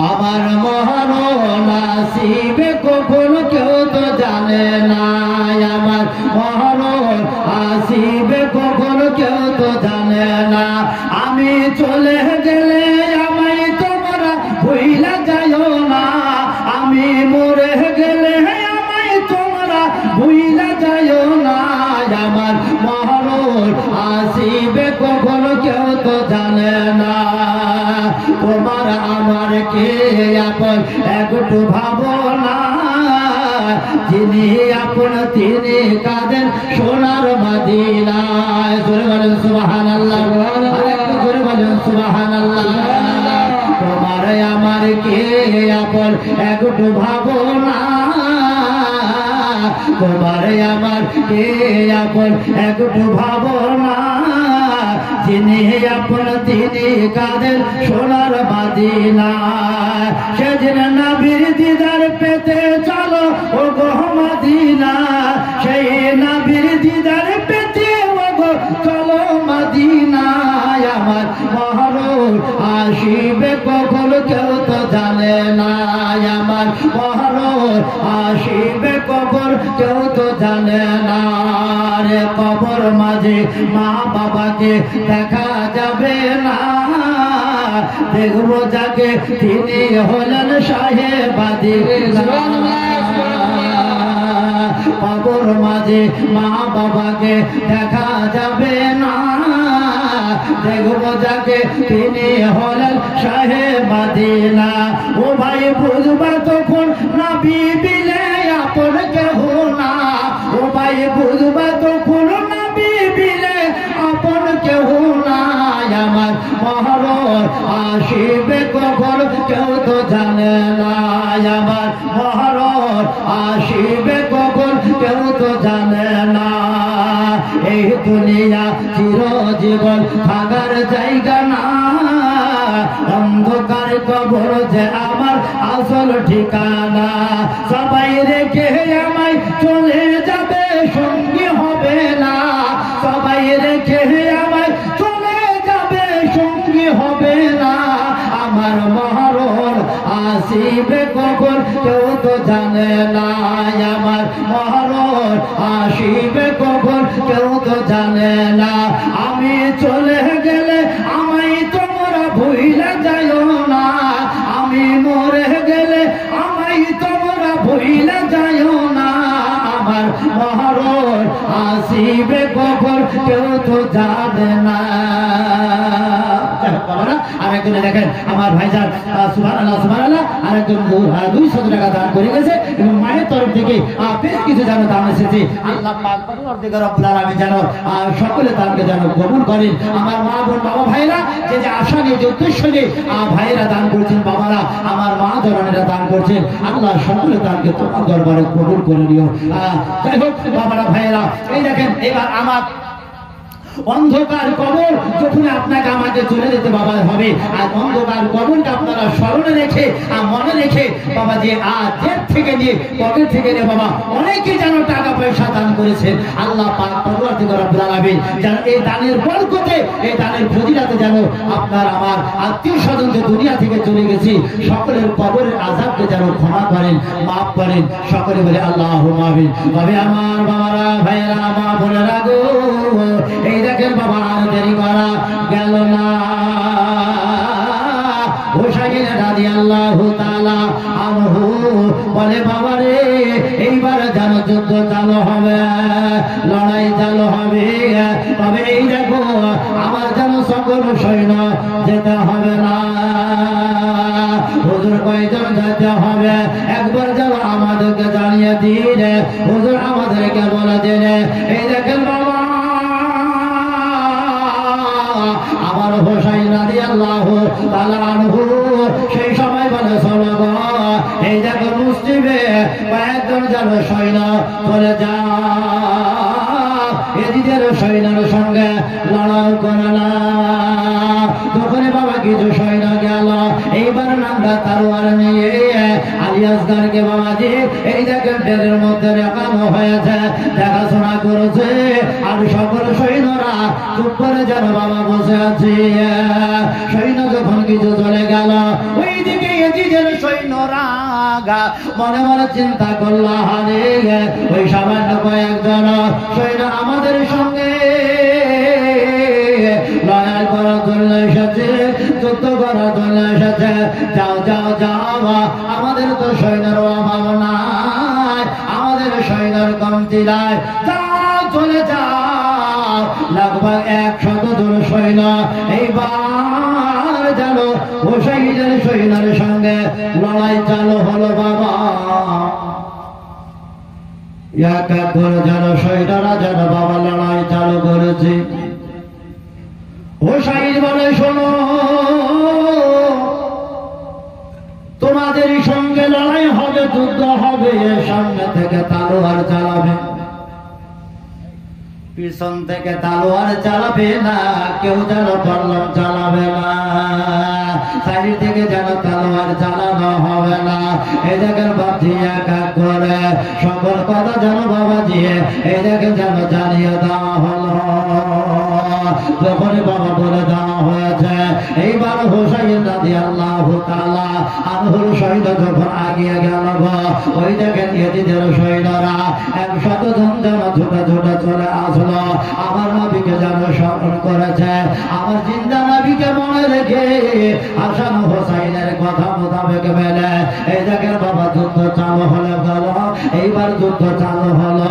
আমার মরণ আসিবে কখন কেউ তো জানে না, আমার মরণ আসিবে কখন কেউ তো জানে না। আমি চলে গেলে আমায় তোমরা ভুইলা যাইও না, আমি মরে গেলে আমায় তোমরা ভুইলা যাইও না। আমার মরণ আসিবে কখন কেউ তো জানে না। তোমার আমার কে আপন একটু ভাবো না, যিনি আপন তিনি কাঁদেন সোনার মদিনায়। জোরে বলেন সুবহানাল্লাহ, আরেকটু জোরে বলেন সুবহানাল্লাহ। তোমার আমার কে আপন একটু ভাবো না, তোমার আমার কে আপন একটু ভাবো না, যিনি আপন তিনি কাঁদেন সোনার মদিনা। সেদিন নবীর দিদার পেতে চলো ও গো মদিনা, সেই নবীর দিদার পেতে ও গো চলো মদিনায়। আমার মরণ আসিবে কখন কেউ তো জানে না, আমার মরণ আসিবে কখন কেউ তো জানে না। রে কবর মাঝে মা বাবাকে দেখা যাবে না, দেখবো যাকে তিনি হলেন সাহেবাদি। কবর মাঝে মা বাবাকে দেখা যাবে না, দেখবো যাকে তিনি হলেন সাহেবাদি না। ও ভাই বুঝবা তখন নবী বিলে আপন কেহ না, ও ভাই বুঝবা তখন নবী বিলে আপন কেহ না। আমার মরণ আসিবে কখন কেউ তো জানে না, আমার মরণ আসিবে কখন কেউ তো জানে না। এই দুনিয়া চিরজীবন থাকার জায়গা না, অন্ধকার কবর যে আমার আসল ঠিকানা। সবাই রেখে আমায় চলে যাবে সঙ্গী হবে না, সবাই রেখে আমায় চলে যাবে সঙ্গী হবে না। আমার মরণ আসিবে কখন কেউ তো জানে না, আমার মরণ আসিবে কখন কেউ তো জানে না। আমি চলে গেলে আমায় তোমরা ভুইলা যাইও না, আমি মরে গেলে আমায় তোমরা ভুইলা যাইও না। আমার মরণ আসিবে কখন কেউ তো জানে না। আরেকজনে দেখেন আমার ভাইজান সুবহানাল্লাহ সুবহানাল্লাহ, আরেকজন 200 টাকা দান করে গেছে এবং মায়ের তরফ থেকে বেশ কিছু যেন দান এসেছে। আল্লাহ পাক পরবর্তীকার রব্বুল আলামিন যেন সকলে দানকে যেন কবুল করেন। আমার মা বোন বাবা ভাইরা যে যে আশা নিয়ে যে উদ্দেশ্য নিয়ে ভাইরা দান করছেন, বাবারা আমার মা ধরনেরা দান করছেন, আল্লাহ সকলে দানকে তোমার দরবারে কবুল করে নিও। যাই হোক বাবারা ভাইরা, এই দেখেন এবার আমার অন্ধকার কবর যখন আপনাকে আমাকে চলে যেতে বাবা হবে, আর অন্ধকার কবরটা আপনারা স্মরণে রেখে আর মনে রেখে বাবা যে জেব থেকে নিয়ে পকেট থেকে নিয়ে বাবা অনেকে যেন টাকা পয়সা দান করেছেন, আল্লাহ পাক পরবর্তীকার রব্বুল আলামিন যেন এই দানের বরকতে এই দানের ফজিলতে যেন আপনার আমার আত্মীয় স্বজন যে দুনিয়া থেকে চলে গেছি সকলের কবরের আযাবকে যেন ক্ষমা করেন, মাফ করেন। সকলে বলে আল্লাহুম্মা আমিন। তবে আমার বাবারা ভাইয়েরা মা বোনেরা গো, এই দেখেন বাবা আর দেরি করা গেল না। হুসাইন রাদিয়াল্লাহু তাআলা আনহু বলে বাবা রে এইবার যেন যুদ্ধ চালু হবে, লড়াই চালু হবে, তবে এই দেখো আমার যেন সকল সৈন্য যেতে হবে না। হুজুর কয়জন যেতে হবে একবার যেন আমাদেরকে জানিয়ে দিন, হুজুর আমাদেরকে বলে দিন। এই দেখেন বাবা আমার হুসাইন রাদিয়াল্লাহু তাআলা আনহু সেই সময় বলে চলো গো, এই দেখো মুসলিমে কয়েকজন যেন সৈন্য চলে যা, এদিকের সৈন্যের সঙ্গে লড়াই করে না। তখন বাবা কিছু সৈন্য গেল, এইবার নাঙ্গা তরোয়ার নিয়ে আলী আসগরকে বাবাজি এই দেখেন ট্রেনের মধ্যে রাখানো হয়েছে, দেখাশোনা করেছে। আর সকল সৈন্যরা চুপ করে যেন বাবা বসে আছে। সৈন্য যখন কিছু চলে গেল, ওই দিকে এজিদের সৈন্যরা মনে মনে চিন্তা করলো, হারে ওই সামান্য কয়েকজন সৈন্য আমাদের সঙ্গে লড়াই করার জন্য এসেছে, যুদ্ধ করার জন্য এসেছে। যাও যাও যাও, আমাদের তো সৈন্যের অভাব নাই, আমাদের সৈন্যের কমতি নাই, যাও চলে যাও। লগভগ 100 জন সৈন্য এইবার যেন হুসাইনের সৈন্যের সঙ্গে লড়াই চালু হলো। বাবা এক এক করে যেন সৈন্যরা যেন বাবা লড়াই চালু করেছে। হুসাইন বলে, শোনো, তোমাদের সঙ্গে লড়াই হবে, যুদ্ধ হবে, সামনে থেকে তলোয়ার চালাবে, পিছন থেকে তলোয়ার চালাবে না, কেউ যেন তলোয়ার চালাবে না, সাইড থেকে যেন তলোয়ার চালানো হবে না। এই দেখেন বাবজি এক এক করে সকল কথা যেন বাবাজি এই দেখেন যেন জানিয়ে দেওয়া হলো। যখনই বাবা বলে দেওয়া হয়েছে, এইবার হুসাইন রাদিয়াল্লাহু তাআলা আনহুর সৈন্য যখন আগিয়ে গেল, ওই দেখেন ইয়েজিদের সৈন্যরা 100 জন যেন ছোটে ছোটে চলে আসলো। আমার নবীকে যেন স্মরণ করেছে, আমার জিন্দা নবীকে মনে রেখে হাসান হুসাইনের কথা মোতাবেক মেলে এই দেখেন বাবা যুদ্ধ চালু হলো গেল। এইবার যুদ্ধ চালু হলো,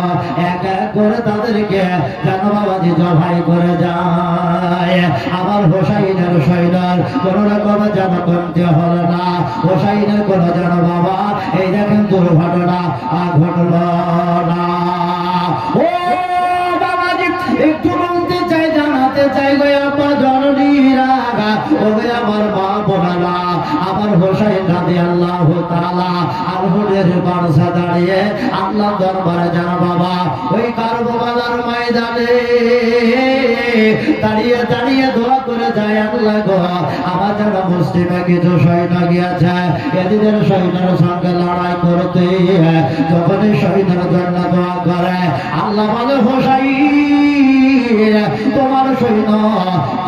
এক এক করে তাদেরকে যেন বাবাজি জবাই করে যায়। আমার হুসাইনের সৈন্যর কোন রকম যেন কমতে হলো না, হুসাইনের কোন যেন বাবা এই দেখেন দুর্ঘটনা ঘটল না। ও বাবাজি একটু বলতে চাই, জানাতে চাই গো আমার জননীরা, ওরে আমার মা বোনেরা, আমার হুসাইন রাদিয়াল্লাহু তাআলা আনহুর বারসা দাঁড়িয়ে আল্লাহ দরবারে যেন বাবা ওই কারবালার ময়দানে দাঁড়িয়ে দাঁড়িয়ে দোয়া করে যায়, আল্লাহ গো আমার যেন মুসলিমে কিছু সৈন্য গিয়েছে, এদের সৈন্যের সঙ্গে লড়াই করতে। যখনই সৈন্যের জন্য দোয়া করে আল্লাহ বলে, হুসাইন তোমার সৈন্য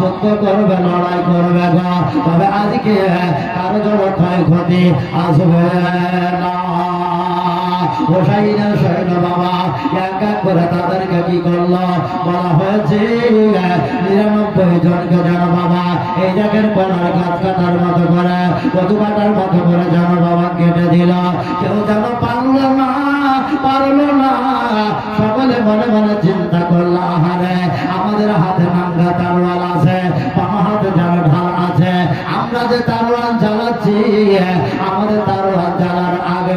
যুদ্ধ করবে, লড়াই করবে গো, তবে আজকে কারো জন্য ক্ষয়ক্ষতি আসবে না। হুসাইনের সৈন্য বাবা এক এক করে তাদেরকে কি করলো, বলা হয়েছে 99 জনকে যেন বাবা এই জায়গার কলার গাছ কাটার মতো করে, কচু কাটার মতো করে যেন বাবা কেটে দিল। কেউ যেন পারলো না, পারলো না। সকলে মনে মনে চিন্তা করলো, আহারে আমাদের হাতে নাঙ্গা তরোয়াল আছে, বাম হাতে যেন ঢাল আছে, আমরা যে তরোয়াল চালাচ্ছি, আমাদের তরোয়াল চালার আগে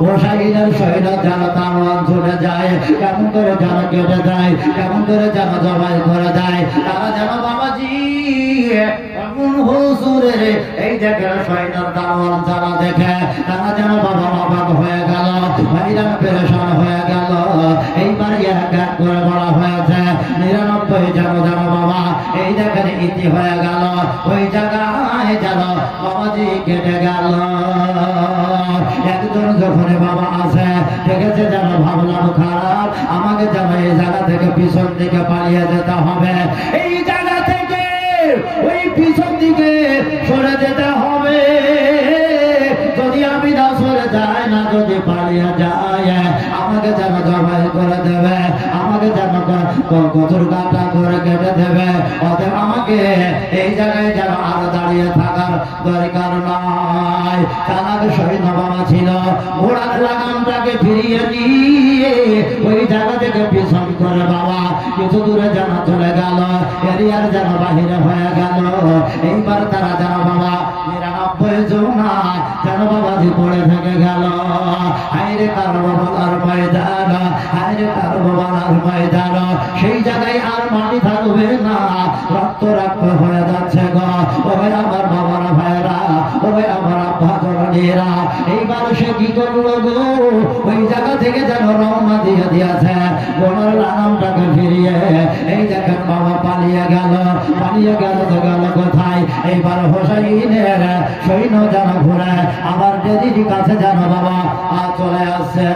হুসাইনের সৈন্য যেন তরোয়াল ছুটে যায়, কেমন করে যেন কেটে যায়, কেমন করে যেন জবাই করে যায়। তারা যেন বাবাজি এমন হুজুরে এই দেখে সৈন্যের তরোয়াল চালা দেখে তারা যেন বাবা অবাক হয়ে গেল, ভাইরান পেরেশান হয়ে গেল। এইবার এক এক করে বলা হয়েছে 99 যেন যেন বাবা এই দেখেন ইতি হয়ে গেল, ওই জায়গায় যেন বাবাজি কেটে গেল। একজন যখন বাবা আসে দেখেছে যেন ভাবলাম খারাপ, আমাকে যেন এই জায়গা থেকে পিছন দিকে পালিয়ে যেতে হবে, এই জায়গা থেকে ওই পিছন দিকে সরে যেতে হবে। যদি আমি না সরে যাই, না যদি পালিয়ে যায়, আমাকে যেন জবাই করে দেবে, আমাকে যেন কচুর কাটা করে কেটে দেবে। অতএব আমাকে এই জায়গায় যেন আর দাঁড়িয়ে থাকার দরকার নাই। চালাক সৈন্য বাবা ছিল, ঘোড়ার লাগামটাকে ফিরিয়ে নিয়ে ওই জায়গা থেকে পিছন করে বাবা কিছু দূরে যেন চলে গেল, এরিয়ার যেন বাহিরে হয়ে গেল। এইবার তারা যেন বাবা 99 জনা যেন বাবাজি পড়ে থেকে গেল। হায়রে কারবালার ময়দান, হায়রে কারবালার ময়দান, সেই জায়গায় আর মাটি থাকবে না, রক্ত রক্ত হয়ে যাচ্ছে গো। ওরে আমার বাবার ভাইরা, ওরে আমার আব্বা জননীরা, এইবার আর সে কি করলো গো, ওই জায়গা থেকে যেন রওনা দিয়ে দিয়েছে বোনের লাগামটাকে ফিরিয়ে। এই দেখেন বাবা পালিয়ে গেল তো গেল কোথায়? এইবার হোসাইনের সৈন্য যেন ঘুরে আবার বেদির কাছে যেন বাবা চলে আসছে।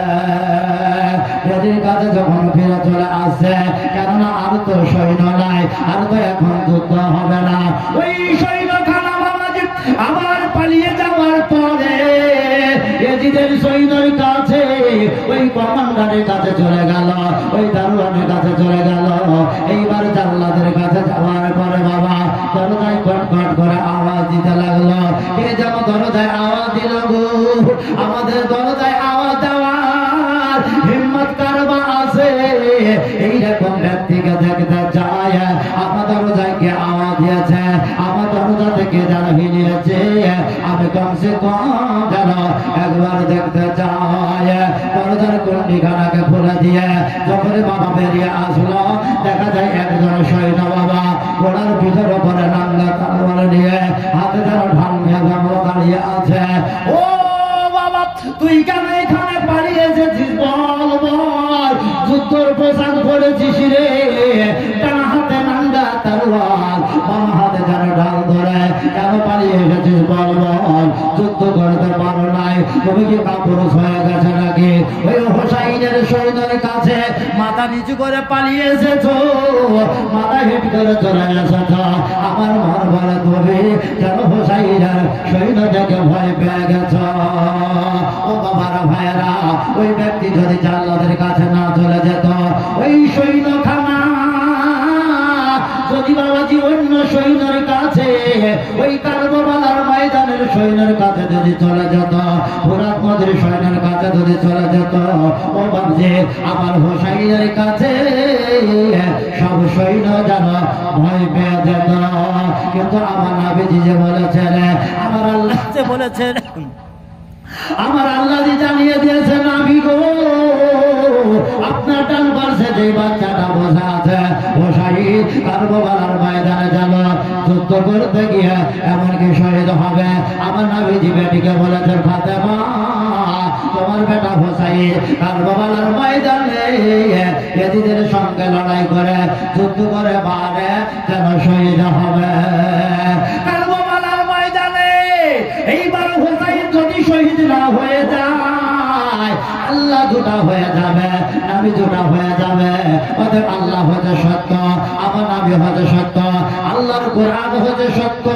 বেদির কাছে যখন ফিরে চলে আসছে, কেননা আর তো সৈন্য নাই, আর তো এখন যুদ্ধ হবে না। ওই সৈন্যখানা বাবাজি আবার পালিয়ে যাওয়ার পরে এজিদের সৈন্যের কাছে, ওই কমান্ডারের কাছে চলে গেল, ওই দারোয়ানের কাছে চলে গেল। এইবার জাল্লাদের কাছে যাওয়ার পরে বাবা দরজায় কটকট করে আওয়াজ দিতে লাগলো। এ যেমন দরজায় আওয়াজ দিল গো, আমাদের দরজায় আওয়াজ দেওয়ার হিম্মত কারবা আছে? এইরকম ব্যক্তিকে দেখতে চায়। আমার দরজায় কে আওয়াজ দিয়েছে, আমার দরজা থেকে যারা হিলিয়েছে, আমি কমসে কম যেন একবার দেখতে চাই। দরজার কুন্ডিখানাকে খুলে দিয়ে যখন বাবা বেরিয়ে আসলো, দেখা যায় একজন সৈন্য বাবা ঘোড়ার পিঠের উপরে নাঙ্গা তরবারি নিয়ে হাতে যেন ঢাল নিয়ে দাঁড়িয়ে আছে। ও বাবা, তুই কেন এখানে পালিয়ে এসেছিস? বল বল, যুদ্ধর পোশাক পরেছিস রে, ডান হাতে নাঙ্গা তরবারি, বাম হাতে যেন ঢাল ধরে, কেন পালিয়ে এসেছিস? বল বল, যুদ্ধ করতে পারো নাই? তুমি কি কাপুরুষ হয়ে গেছে নাকি? ওই হোসাইনের সৈন্যের কাছে মাথা নিচু করে পালিয়ে এসেছো, মাথা হেট করে চলে এসেছ। আমার মন বলে তুমি যেন হোসাইনের সৈন্য দেখে ভয় পেয়ে গেছ। ও বাবারা ভাইয়েরা, ওই ব্যক্তি যদি জাল্লাদের কাছে না চলে যেত, ওই সৈন্যখানা যদি বাবাজি অন্য সৈন্যের কাছে, ওই কারবালার ময়দানের সৈন্যের কাছে যদি চলে যেত, ফোরাত নদীর সৈন্যের কাছে যদি চলে যেত, ও বাবজি আমার হোসাইনের কাছে সব সৈন্য যেন ভয় পেয়ে যেত। কিন্তু আমার নবীজি যে বলেছেন, আমার আল্লাহ যে বলেছেন, আমার আল্লাহ জানিয়ে দিয়েছেন, আমি গো আপনার ডান পাশে যে বাচ্চাটা বসে আছে, হোসাইন কারবালার ময়দানে যেন যুদ্ধ করতে গিয়ে এমনকি শহীদ হবে। আমার নবীজি বেটিকে বলেছেন, ফাতেমা তোমার বেটা হোসাইন কারবালার ময়দানে এজিদের সঙ্গে লড়াই করে যুদ্ধ করে বারে যেন শহীদ হবে। কারবালার ময়দানে এইবার হোসাইন যদি শহীদ না হয়ে যায়, আল্লাহ জোটা হয়ে যাবে, নবী জোটা হয়ে যাবে। অতএব আল্লাহ হচ্ছে সত্য, আমার নবী হচ্ছে সত্য, আল্লাহর কোরআন হচ্ছে সত্য,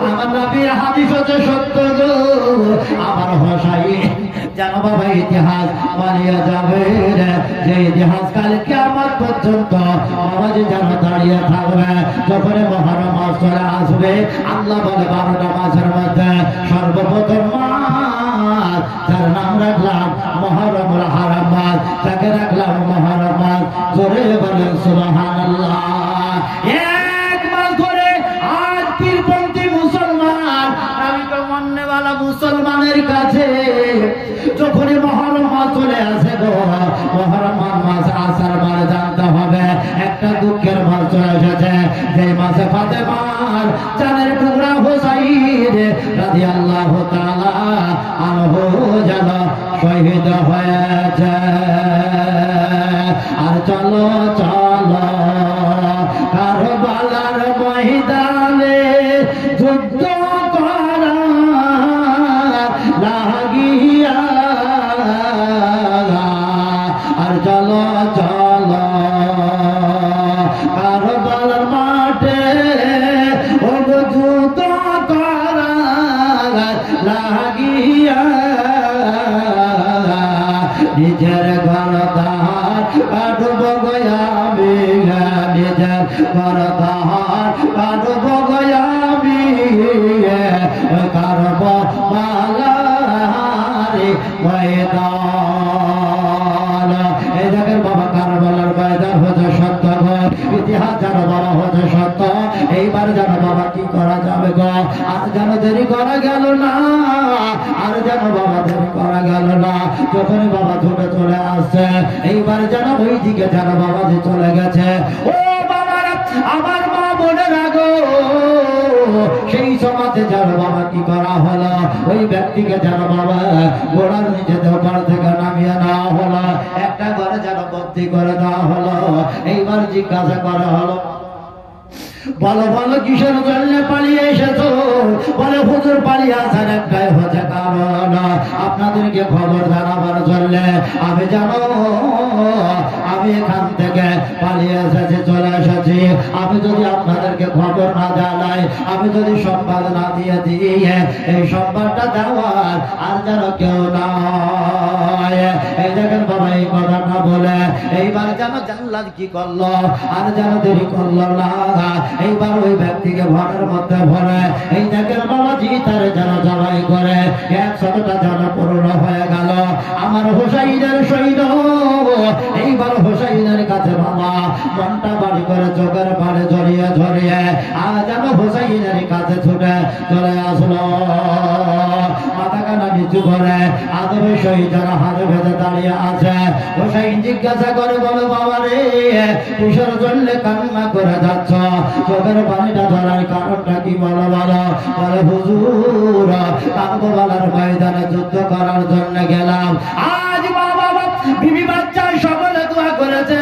আমার নবীর হাদিস হচ্ছে সত্য গো। আমার হোসাইন যেন বাবা ইতিহাস পালিয়ে যাবে, যে ইতিহাস কাল কিয়ামত পর্যন্ত বাবাজি যেন দাঁড়িয়ে থাকবে। যখন মহরম মাস চলে আসবে, আল্লাহ বলে 12টা মাসের মধ্যে সর্বপ্রথম মাস যার নাম রাখলাম মহরমুল হারাম মাস, তাকে রাখলাম মহরম মাস। জোরে বলেন সুবহানাল্লাহ। এক মাস ধরে আজ পীরপন্থী মুসলমান, আমি তো মাননেওয়ালা মুসলমানের কাছে যখনই মহরম মাস চলে আসে গো, মহরম মাস আসার পরে জানতে হবে একটা দুঃখের মাস চলে এসেছে, যে মাসে ফাতেমার জানের টুকরা হোসাইন রাদিয়াল্লাহু তাআলা আনহু যেন শহীদ হয়েছে। আর চলো চলো কারবালার ময়দানে যুদ্ধ করা লাগিয়া, আর চলো চলো কারবালার মাঠে ও যুদ্ধ করা লাগিয়া, নিজের ঘর তাহার কাটব গয়ামি, নিজের ঘর তাহার কাটব গয়ামি, কারব মালারে ময়দান। এই দেখেন বাবা, কারবালার ময়দান হচ্ছে সত্য গো, ইতিহাস জানো বাবা হচ্ছে সত্য। এইবার জানো বাবা কি করা যাবে গো, আর যেন দেরি করা গেল না, আর যেন বাবা দেরি করা গেল না। যখনই বাবা ছুটে চলে আসছে, এইবার যেন ওই দিকে যেন বাবা যে চলে গেছে। ও বাবার আমার মা বোনেরা গো, সেই সমাজে যেন বাবা কি করা হলো, ওই ব্যক্তিকে যেন বাবা ঘোড়ার নিচে দোকান থেকে নামিয়ে নেওয়া হলো, একটা ঘরে যেন বন্দি করে দেওয়া হলো। এইবার জিজ্ঞাসা করা হলো, বলো বলো কিসের জন্য পালিয়ে এসেছো? বলে হুজুর পালিয়ে আসার একটাই হচ্ছে কারণ, আপনাদেরকে খবর জানাবার জন্য আমি জানো আমি এখান থেকে পালিয়ে এসেছি, চলে এসেছি। আমি যদি আপনাদেরকে খবর না জানাই, আমি যদি সংবাদ না দিয়ে দিই, এই সংবাদটা দেওয়ার আর যেন কেউ নয়। এই দেখেন বাবা এই কথাটা বলে এইবার যেন জানলাম কি করলো, আর যেন দেরি করলো না। এইবার ওই ব্যক্তিকে ঘরের মধ্যে ভরে এই দেখেন বাবাজি তার যেন জবাই করে 100টা যেন পূর্ণ হয়ে গেল। আমার হোসাইনের সৈন্য এইবার হোসাইনের কাছে বাবা মনটা বাড়ি করে চোখের পাড়ে জড়িয়ে জড়িয়ে আর যেন হোসাইনের কাছে ছুটে চলে আসলো। মাথা কানা নিচু করে আদবে শহীদরা হাত বেঁধে দাঁড়িয়ে আছে। হোসাইন জিজ্ঞাসা করে, বলে বাবা রে কিসের জন্য কান্না করে যাচ্ছ? চোখের পানিটা ধরার কারণটা কি বলো বলো? বলে হুজুর কারবালার ময়দানে যুদ্ধ করার জন্য গেলাম। আজ বাবা বিবি বাচ্চা সকলে দোয়া করেছে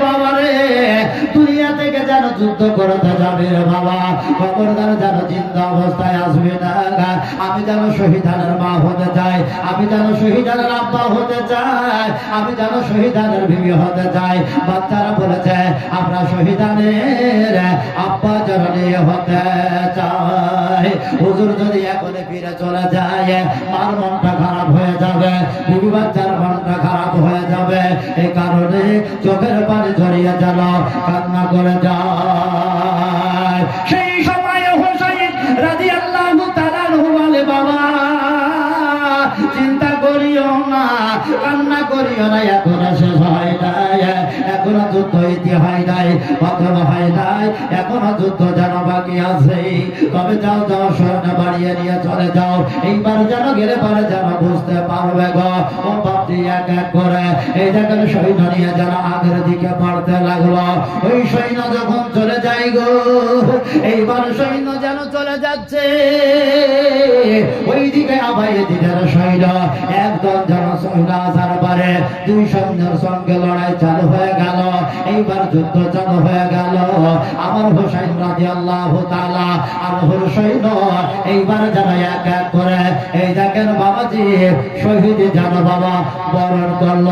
বাবা রে দুনিয়া থেকে যেন যুদ্ধ করতে যাবে বাবা, খবরদার যেন চিন্তা অবস্থায় আসবে না। আমি যেন শহীদানের মা হতে চাই, আমি যেন শহীদানের আব্বা হতে চাই, আমি যেন শহীদানের বিবি হতে চাই। বাচ্চারা বলেছে আমরা শহীদানের আব্বা জননী হতে চাই। হুজুর যদি এখন ফিরে চলে যায় মার মনটা খারাপ হয়ে যাবে, বিবি বাচ্চার মনটা খারাপ হয়ে যাবে। এই কারণে চোখের পানি ঝরিয়ে যেন কান্না করে যায়। সেই সময় হোসাইন রাদিয়াল্লাহু তাআলা আনহু বলে, বাবা চিন্তা করিও না, কান্না করিও না, এখনো শেষ হয় নাই, এখনো যুদ্ধ ইতি হয় নাই, প্রথম হয় নাই, এখনো যুদ্ধ যেন বাকি আছে। তবে যাও যাও সৈন্য বাড়িয়ে নিয়ে চলে যাও। এইবার যেন গেলে পারে যেন বুঝতে পারবে গো। ও বাপজি এক এক করে এই দেখেন সৈন্য নিয়ে যেন আগের দিকে বাড়তে লাগলো। ওই সৈন্য যখন চলে যায় গো, এইবার সৈন্য যেন চলে যাচ্ছে, ওই দিকে আবার এদিকে সৈন্য একদম যেন সৈন্য আসার পরে দুই সৈন্যের সঙ্গে লড়াই চালু হয়ে গেল। এইবার যুদ্ধ চালু হয়ে গেল। আমার হোসাইন রাদিয়াল্লাহু তাআলা আনহুর সৈন্য এইবার যেন এক এক করে এই দেখেন বাবাজি শহীদ যেন বাবা বরণ করল।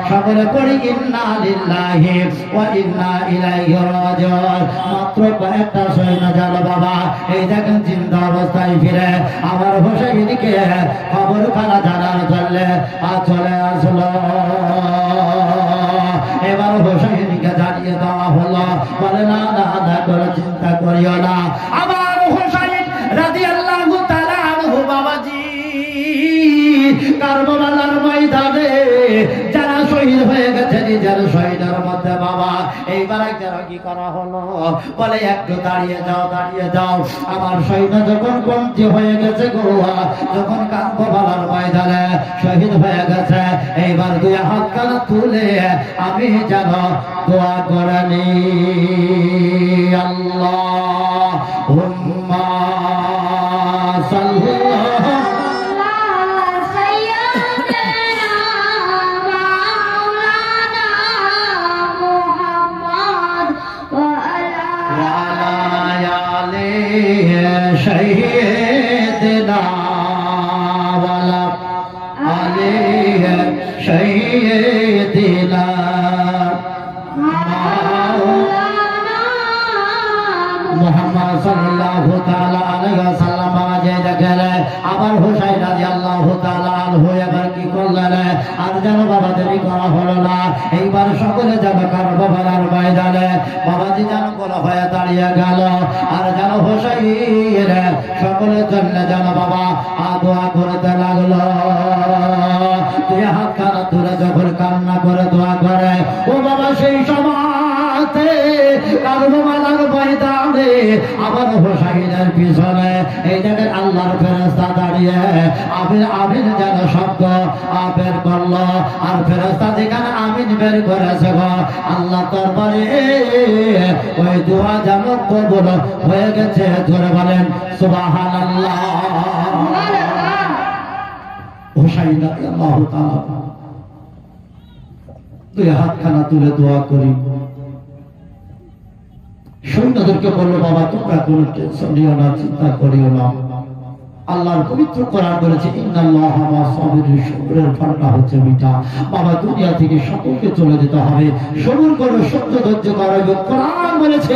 সকলে পড়ি ইন্না লিল্লাহি ওয়া ইন্না ইলাইহি রাজিউন। মাত্র কয়েকটা সৈন্য যেন বাবা এই দেখেন চিন্তা অবস্থায় ফিরে আমার হোসাইনকে খবর খানা জানার জন্য চলে আসলো। এবার হোসাইনকে জানিয়ে দেওয়া হলো। বলে না না না করে চিন্তা করিও না। আমার হোসাইন রাদিয়াল্লাহু তাআলা আনহু বাবাজি কারবালার ময়দানে যারা শহীদ হয়ে গেছে নিজের শহীদের মধ্যে বাবা এইবার যারা কি করা হলো, বলে একটু দাঁড়িয়ে যাও দাঁড়িয়ে যাও। আমার সৈন্য যখন কমতি হয়ে গেছে গো, যখন কারবালার ময়দানে শহীদ হয়ে গেছে, এইবার দুই হাত কানা তুলে আমি যেন দোয়া করে নি, আল্লাহুম্মা সাল্লাল্লাহু شهيدنا ولا عليه شهيدنا محمد صلى الله تعالى عليه وسلم বাজে দেখলে আবার হোসাইন রাদিয়াল্লাহু তাআলা আনহু এবার কি করলেন, আর যেন বাবা দেরি করা হলো না। এইবার সকলে যেন কারবালার ময়দানে বাবাজি যেন কোলা হয়ে দাঁড়িয়ে গেল, আর যেন হোসাইন সকলের জন্য যেন বাবা দোয়া করতে লাগলো। তুই হাত কানা তুলে যখন কান্না করে দোয়া করে, ও বাবা সেই সময় কারবালার ময়দানে আবার হোসাইনের পিছনে এই দেখেন আল্লাহর ফেরেশতা দাঁড়িয়ে আমিন আমিন যেন শব্দ বের করলো, আর ফেরেশতা যেখানে আমিন বের করেছে গো আল্লাহ দরবারে ওই দোয়া যেন কবুল হয়ে গেছে। জোরে বলেন সুবহানাল্লাহ। হোসাইন রাদিয়াল্লাহু তাআলা দুই হাতখানা তুলে দোয়া করি। সৈন্যদেরকে বললো বাবা তোমরা কোনো টেনশন নিও না, চিন্তা করিও না, আল্লাহর পবিত্র কোরআন বলেছে ইন্নাল্লাহা মা'আস সাবিরিন, সবরের ফলটা হচ্ছে মিঠা। বাবা দুনিয়া থেকে সকলকে চলে যেতে হবে, সবর করো, সহ্য ধৈর্য করো। কোরআন বলেছে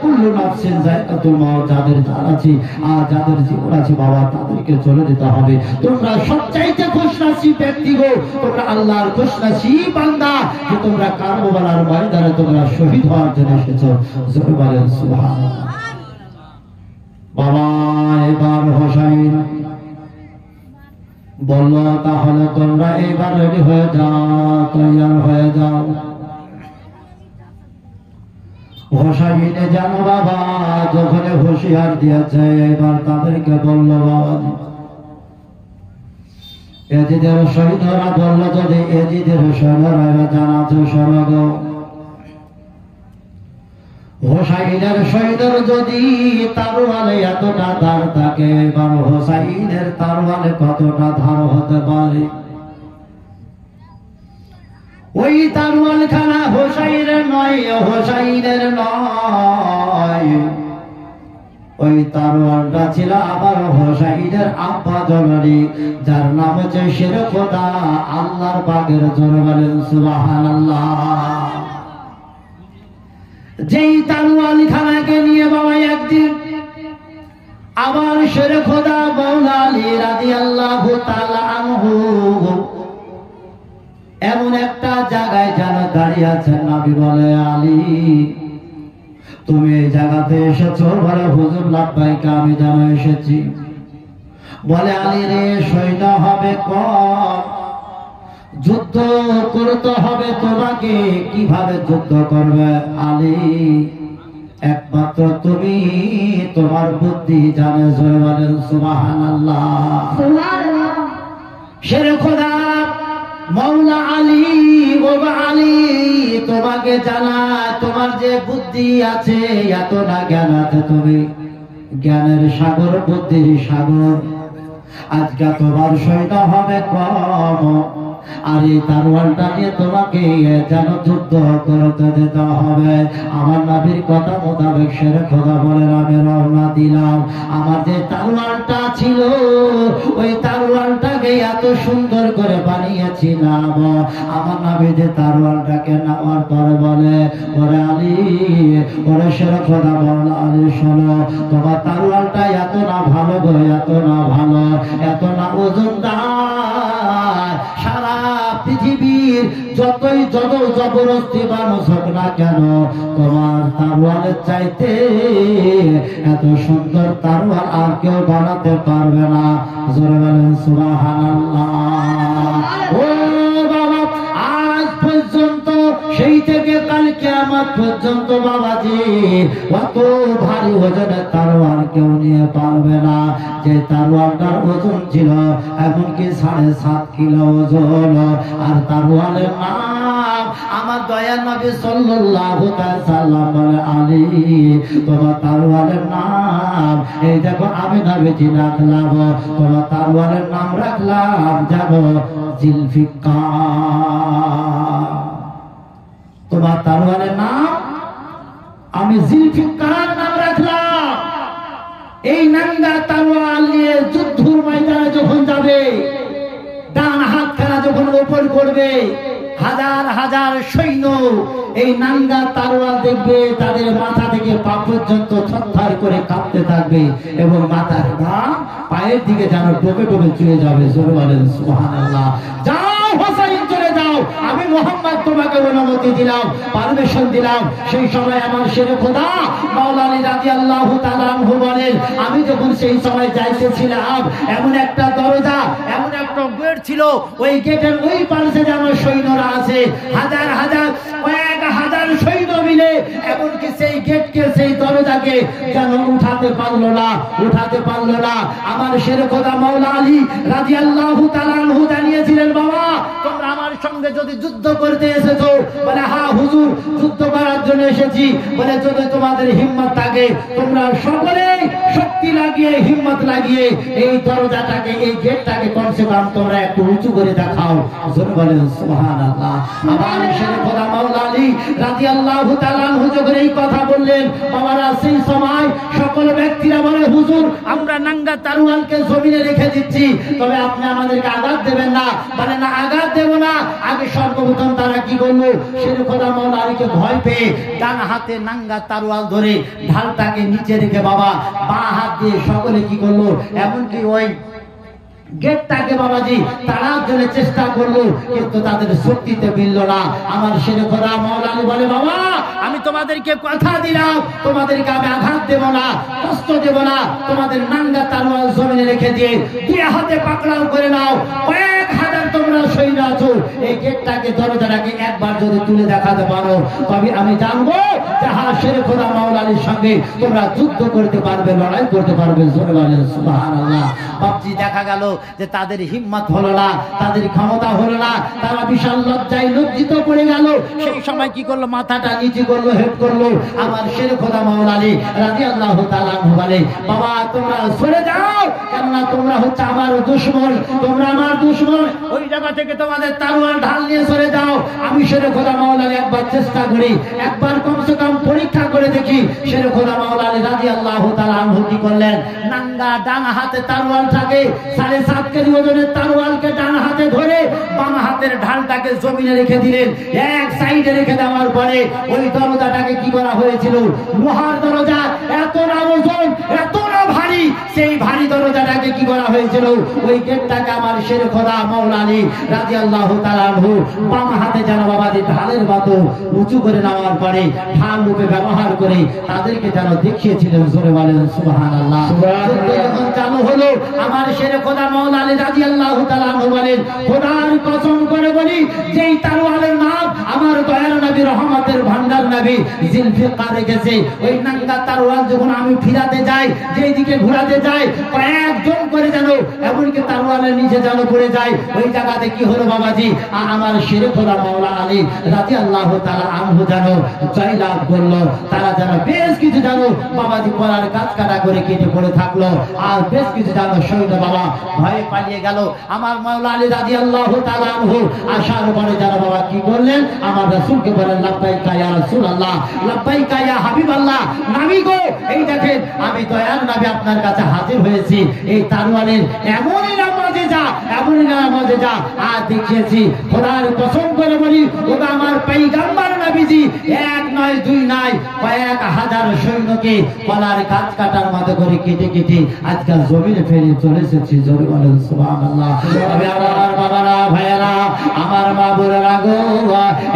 কুল্লু নাফসিন যায়কাতুল মাউত, যাদের জান আছে আর যাদের জীবন আছে বাবা তাদেরকে চলে যেতে হবে। তোমরা সবচাইতে খুশনসিব ব্যক্তি গো, তোমরা আল্লাহর খুশনসিব বান্দা যে তোমরা কারবালার ময়দানে তোমরা শহীদ হওয়ার জন্য এসেছো। জোরে বলেন সুবহানাল্লাহ। বাবা এবার হোসাইন বলল তাহলে তোমরা এবার রেডি হয়ে যাও, তৈয়ার হয়ে যাও। হোসাইনে জানো বাবা যখন হুঁশিয়ার দিয়েছে এবার তাদেরকে বলল বাবা এজিদের সৈন্যরা বলল যদি এজিদের সৈন্যরা জানাতে সরগ হোসাইনের সৈন্যের যদি তারওয়ালে এতটা ধার থাকে এবার হোসাইনের তারওয়ালে কতটা ধার হতে পারে। ওই তারওয়াল খানা হোসাইনের নয়, হোসাইনের নয়, ওই তারওয়ালটা ছিল আবার হোসাইনের আব্বা জননী যার নাম হচ্ছে শের খোদা আল্লাহর পাকের। জোরে বলেন সুবহানাল্লাহ। যেই তারওয়াল খানাকে নিয়ে বাবা একদিন আবার শের খোদা মাওলা আলী রাদিয়াল্লাহু তাআলা আনহু এমন একটা জায়গায় যেন দাঁড়িয়ে আছেন। নবী বলে আলী তুমি এই জায়গাতে এসেছো? বলে হুজুর লাব্বাইকা আমি যেন এসেছি। বলে আলী রে সৈন্য হবে কম, যুদ্ধ করতে হবে তোমাকে, কিভাবে যুদ্ধ করবে আলী? একমাত্র তুমি, তোমার বুদ্ধি জানে। জোরে বলেন সুবহানাল্লাহ। শের খোদা মাওলা আলী ও আলী তোমাকে জানা তোমার যে বুদ্ধি আছে এত না জ্ঞান আছে, তুমি জ্ঞানের সাগর বুদ্ধির সাগর। আজকে তোমার সৈন্য হবে কম, আর এই তারওয়ালটা নিয়ে তোমাকে যেন যুদ্ধ করতে যেতে হবে। আমার নবীর কথা মোতাবেক শের খোদা বলেন আমি রওনা দিলাম। আমার যে তারওয়ালটা ছিল ওই তারওয়ালটাকে এত সুন্দর করে বানিয়েছিলাম। আমার নবী যে তারওয়ালটাকে নেওয়ার পরে বলে ওরে আলী, ওরে শের খোদা বল আলী শোনো, তোমার তারওয়ালটা এত না ভালো গো, এত না ভালো, এত না ওজনদার, সারা পৃথিবীর যতই জবরদস্তি মানুষ হোক না কেন তোমার তারওয়ালের চাইতে এত সুন্দর তারওয়াল আর কেউ বানাতে পারবে না। জোরে বলেন সুবহানাল্লাহ। ও বাবা আজ পর্যন্ত সেই থেকে কাল কিয়ামত পর্যন্ত বাবাজি কত ভারী ওজনের তারওয়াল কেউ নিয়ে পারবে না। যে তারওয়ালটার ওজন ছিল এমনকি 7.5 কিলো ওজন। আর তারওয়ালের নাম আমার দয়ার নবী সাল্লাল্লাহু আলাইহি সাল্লাম বলে আলী তোমার তারওয়ালের নাম এই দেখো আমি নবীজি রাখলাম, তোমার তারওয়ালের নাম রাখলাম জানো জিলফিকার। তোমার তারওয়ালের নাম আমি জিলফিকার নাম রাখলাম। এই নাঙ্গা তারওয়াল নিয়ে যুদ্ধের ময়দানে যখন যাবে, ডান হাতখানা যখন ওপর করবে, হাজার হাজার সৈন্য এই নাঙ্গা তারওয়াল দেখবে তাদের মাথা থেকে পা পর্যন্ত থরথর করে কাঁপতে থাকবে এবং মাথার ঘাম পায়ের দিকে যেন ডোবে ডোবে চলে যাবে। জোরে বলেন সুবহানাল্লাহ। যাও হোসাইন চলে যাও, আমি মুহাম্মদ তোমাকে অনুমতি দিলাম, পারমিশন দিলাম। সেই সময় আমার শের খোদা মাওলা আলী রাদিয়াল্লাহু তাআলা আনহু বলেন আমি যখন সেই সময় যাইতেছিলাম এমন একটা দরজা, এমন একটা গেট ছিল, ওই গেটের ওই পাশে যেন সৈন্যরা আছে, হাজার হাজার কয়েক হাজার সৈন্য মিলে দিলে, এমনকি সেই গেটকে, সেই দরজাকে যেন উঠাতে পারলো না। আমার শেরে খোদা মাওলা আলী রাদিয়াল্লাহু তাআলা আনহু জানিয়েছিলেন, বাবা তোমরা আমার সঙ্গে যদি যুদ্ধ করতে এসেছো, বলে হ্যাঁ হুজুর যুদ্ধ করার জন্য এসেছি। বলে যদি তোমাদের হিম্মত থাকে, তোমরা সকলেই শক্তি লাগিয়ে, হিম্মত লাগিয়ে এই দরজাটাকে, এই গেটটাকে কমসে কম তোমরা একটু উঁচু করে দেখাও। বলেন সুবহানাল্লাহ। আমার শেরে খোদা মাওলা আলী রাদিয়াল্লাহু তাআলা আনহু যখন এই কথা বললেন, বাবারা সেই সময় সকল ব্যক্তিরা বলে, হুজুর আমরা নাঙ্গা তারওয়ালকে জমিনে রেখে দিচ্ছি, তবে আপনি আমাদেরকে আঘাত দেবেন না। বলে না, আঘাত দেব না। আগে সর্বপ্রথম তারা কি করলো, শেরে খোদা মাওলা আলীকে ভয় পেয়ে ডান হাতে নাঙ্গা তারওয়াল ধরে ঢালটাকে নিচে রেখে বাবা বাঁ হাত দিয়ে সকলে কি করলো, এমনকি ওই গেটটাকে বাবাজি তাড়ার জন্য চেষ্টা করলো, কিন্তু তাদের শক্তিতে মিলল না। আমার শেরে খোদা মাওলা আলী বলে, বাবা আমি তোমাদেরকে কথা দিলাম, তোমাদেরকে আমি আঘাত দেব না, কষ্ট দেব না। তোমাদের নাঙ্গা তারওয়াল জমিনে রেখে দিয়ে দুই হাতে পাকড়াও করে নাও। কয়েক হাজার তোমরা সৈন্য আছো, এই গেটটাকে, দরজাটাকে একবার যদি তুলে দেখাতে পারো, তবে আমি জানবো যে হ্যাঁ শেরে খোদা মাওলা আলীর সঙ্গে তোমরা যুদ্ধ করতে পারবে, লড়াই করতে পারবে। জোরে বলেন সুবহানাল্লাহ। বাপজি দেখা গেল যে তাদের হিম্মত হলো না, তাদের ক্ষমতা হলো না, তারা বিশাল লজ্জায় লজ্জিত পড়ে গেল। সেই সময় কি করলো, মাথাটা নিচে করলো, হেড করলো। আমার শেরে খোদা মাওলা আলী রাদিয়াল্লাহু তাআলা আনহু বলে, বাবা তোমরা সরে যাও, কেননা তোমরা হচ্ছে আমার দুশমন, তোমরা আমার দুশমন। ওই জায়গা থেকে তোমাদের তারওয়াল ঢাল নিয়ে সরে যাও। আমি শেরে খোদা মাওলা আলী একবার চেষ্টা করি, একবার কমসে কম পরীক্ষা করে দেখি। শেরে খোদা মাওলা আলী রাদিয়াল্লাহু তাআলা আনহু কি করলেন, নাঙ্গা ডান হাতে তারওয়ালটাকে, 7.5 কেজি ওজনের তারওয়ালকে ডান হাতে ধরে বাম হাতের ঢালটাকে জমিনে রেখে দিলেন। এক সাইডে রেখে দেওয়ার পরে ওই দরজাটাকে কি করা হয়েছিল, লোহার দরজা, এত না ওজন, এত না ভারী, সেই ভারী দরজাটাকে কি করা হয়েছিল, ওই গেটটাকে আমার শেরে খোদা মাওলা আলী রাদিয়াল্লাহু তাআলা আনহু বাম হাতে যেন বাবাজি ঢালের মতো উঁচু করে নেওয়ার পরে ঢাল রূপে ব্যবহার করে তাদেরকে যেন দেখিয়েছিলেন। জোরে বলেন সুবহানাল্লাহ। যখন চালু হলো, আমার শেরে খোদা মাওলা আলী রাদিয়াল্লাহু তাআলা আনহু বলেন, খোদার কসম করে বলি, যেই তারওয়ালের নাম আমার দয়ার নবী, রহমতের ভান্ডার নবী জিলফিকার রেখেছে, ওই নাঙ্গা তারওয়াল যখন আমি ফিরাতে যাই, যেই দিকে ঘোরাতে যাই, কয়েকজন করে যেন এমনকি তারওয়ালের নিচে যেন পড়ে যায়। ওই জায়গাতে কি হলো বাবাজি, আমার শেরে খোদা মাওলা আলী রাদিয়াল্লাহু তাআলা আনহু যেন জয়লাভ করলো। তারা যেন বেশ কিছু যেন বাবাজি পড়ার কাজ কাটা করে কেটে পড়ে থাকলো, আর বেশ কিছু যেন সৈন্য বাবা ভয়ে পালিয়ে গেল। আমার মাওলা আলী রাদিয়াল্লাহু তাআলা আনহু আসার পরে যারা বাবা কি করলেন, আমার রাসূলকে বলেন, লাব্বাইকা ইয়া রাসূলুল্লাহ, লাব্বাইকা ইয়া হাবিবাল্লাহ, নবী গো এই দেখেন আমি দয়ার নবী আপনার কাছে হাজির হয়েছি। এই তারওয়ালের এমনই নামাজে যা, এমনই নামাজে যা আর দেখিয়েছি। খোদার কসম করে বলি, ওটা আমার পয়গম্বর নবীজি এক নয় দুই নয়, কয়েক হাজার সৈন্যকে গলার কাজ কাটার মতো করে কেটে কেটে আজকাল জমিনে ফেলে চলে এসেছি। জোরে বলেন সুবহানাল্লাহ। তবে আমার বাবারা, ভাইয়েরা, আমার মা বোনেরা গো,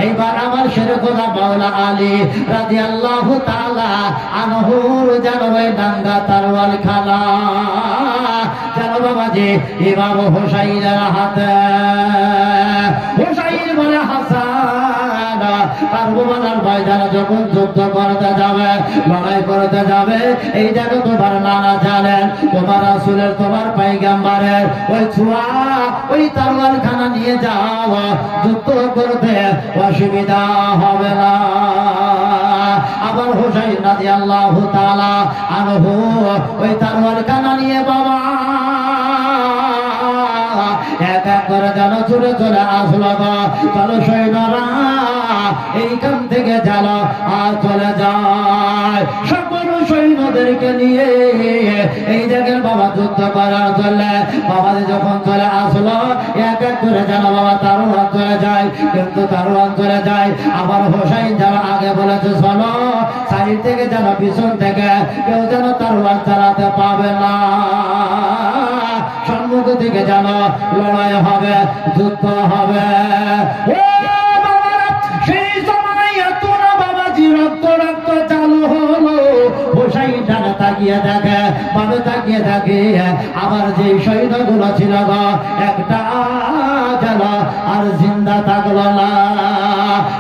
এইবার আমার শেরে খোদা মাওলা আলী রাদিয়াল্লাহু তাআলা আনহুর যেন ওই নাঙ্গা তারওয়াল খানা যেন বাবাজি ইমাম হুসাইনের হাতে, হুসাইন বলে হাসান, কারবালার ময়দানে যখন যুদ্ধ করতে যাবে, লড়াই করতে যাবে, এই জায়গা তোমার নানা জানেন, তোমার রাসূলের, তোমার পয়গম্বরের ওই ছোঁয়া, ওই তারওয়াল খানা নিয়ে যাও, যুদ্ধ করতে অসুবিধা হবে না। আবার হুসাইন রাদিয়াল্লাহু তাআলা আনহু ওই তারওয়াল খানা নিয়ে বাবা এক এক করে যেন চলে চলে আসলো। চলো সৈন্যরা এইখান থেকে চলো, আর চলে যায় সকল সৈন্যদেরকে নিয়ে এই জায়গায় বাবা যুদ্ধ করার জন্য বাবা যখন চলে আসলো, এক এক করে যেন বাবা তারওয়াল চলে যায়, কিন্তু তারওয়াল চলে যায়। আবার হোসাইন যেন আগে বলেছে, চলো সাইড থেকে যেন পিছন থেকে কেউ যেন তারওয়াল চালাতে পাবে না, সম্মুখ থেকে যেন লড়াই হবে, যুদ্ধ হবে। সেই সময় এত না বাবাজি রক্ত রক্ত চালু হলো, হোসাইন ডানা তাকিয়ে থাকে, বামে তাকিয়ে থাকে, আবার যে শহীদগুলো ছিল গো একটা গেল আর জিন্দা থাকলো না।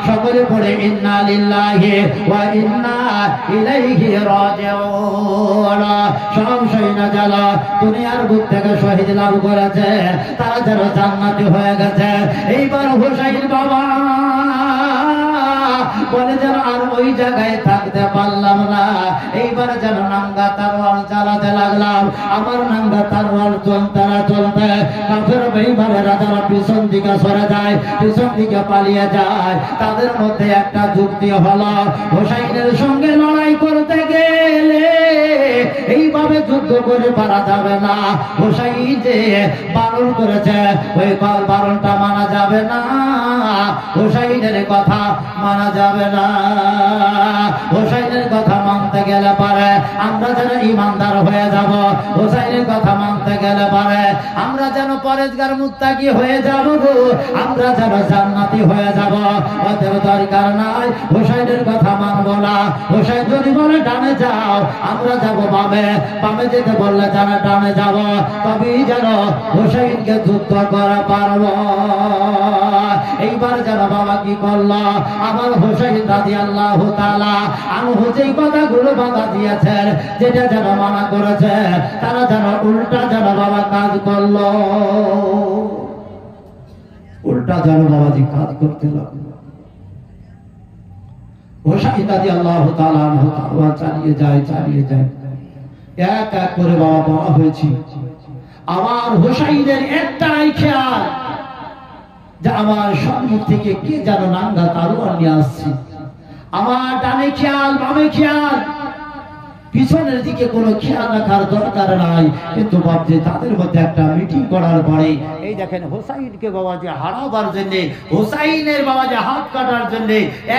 সকলে পড়ে ইন্না লিল্লাহি ওয়া ইন্না ইলাইহি রাজিউন। সব শহীদ গেল, দুনিয়ার বুক থেকে শহীদ লাভ করেছে, তারা যেন জান্নাতি হয়ে গেছে। এইবার হুসাইন বাবা বলে যেন আর ওই জায়গায় থাকতে পারলাম না, এইবার যেন নাঙ্গা তারওয়াল চালাতে লাগলাম। আমার নাঙ্গা তারওয়াল চলতে না চলতে কাফের বেঈমানেরা যারা পিছন দিকে সরে যায়, পিছন দিকে পালিয়ে যায়, তাদের মধ্যে একটা যুক্তি হলো হুসাইনের সঙ্গে লড়াই করতে গেলে এইভাবে যুদ্ধ করে পারা যাবে না। হুসাইন যে বারণ করেছে ওই বারণটা মানা যাবে না, হুসাইনের কথা মানা যাবে না। হুসাইনের কথা মানতে গেলে পারে আমরা যেন ইমানদার হয়ে যাব, হুসাইনের কথা মানতে গেলে পারে আমরা যেন পরেজগার মুত্তাকি হয়ে যাব, আমরা যেন জান্নাতি হয়ে যাব। ওদের দরকার নাই হুসাইনের কথা মানব না। হুসাইন যদি বলে ডানে যাও, আমরা যাব বামে, বামে যেতে বললে যেন ডানে যাব, তবেই যেন হুসাইনকে যুদ্ধ করে পারব। এইবার যেন বাবা কি করলো, আমার হুসাইন রাদিয়াল্লাহু তাআলা আনহু যেই কথাগুলো বাধা দিয়েছেন, যেটা যেন মানা করেছে, তারা যেন উল্টা যেন বাবা কাজ করলো, উল্টা যেন বাবাজি কাজ করতে লাগলো। হুসাইন রাদিয়াল্লাহু তাআলা আনহু তারওয়াল চালিয়ে যায়, চালিয়ে যায়, এক এক করে বাবা বড় হয়েছে। আমার হুসাইনের একটাই খেয়াল যে আমার সম্মুখ থেকে কে যেন নাঙ্গা তারওয়াল নিয়ে আসছে। আমার ডানে খেয়াল, বামে খেয়াল, পিছনের দিকে কোনো খেয়াল রাখার দরকার নাই। কিন্তু ভাবছে তাদের মধ্যে একটা মিটিং করার পরে এই দেখেন হুসাইনকে বাবা যে হারাবার জন্য, হুসাইনের বাবা যে হাত কাটার জন্য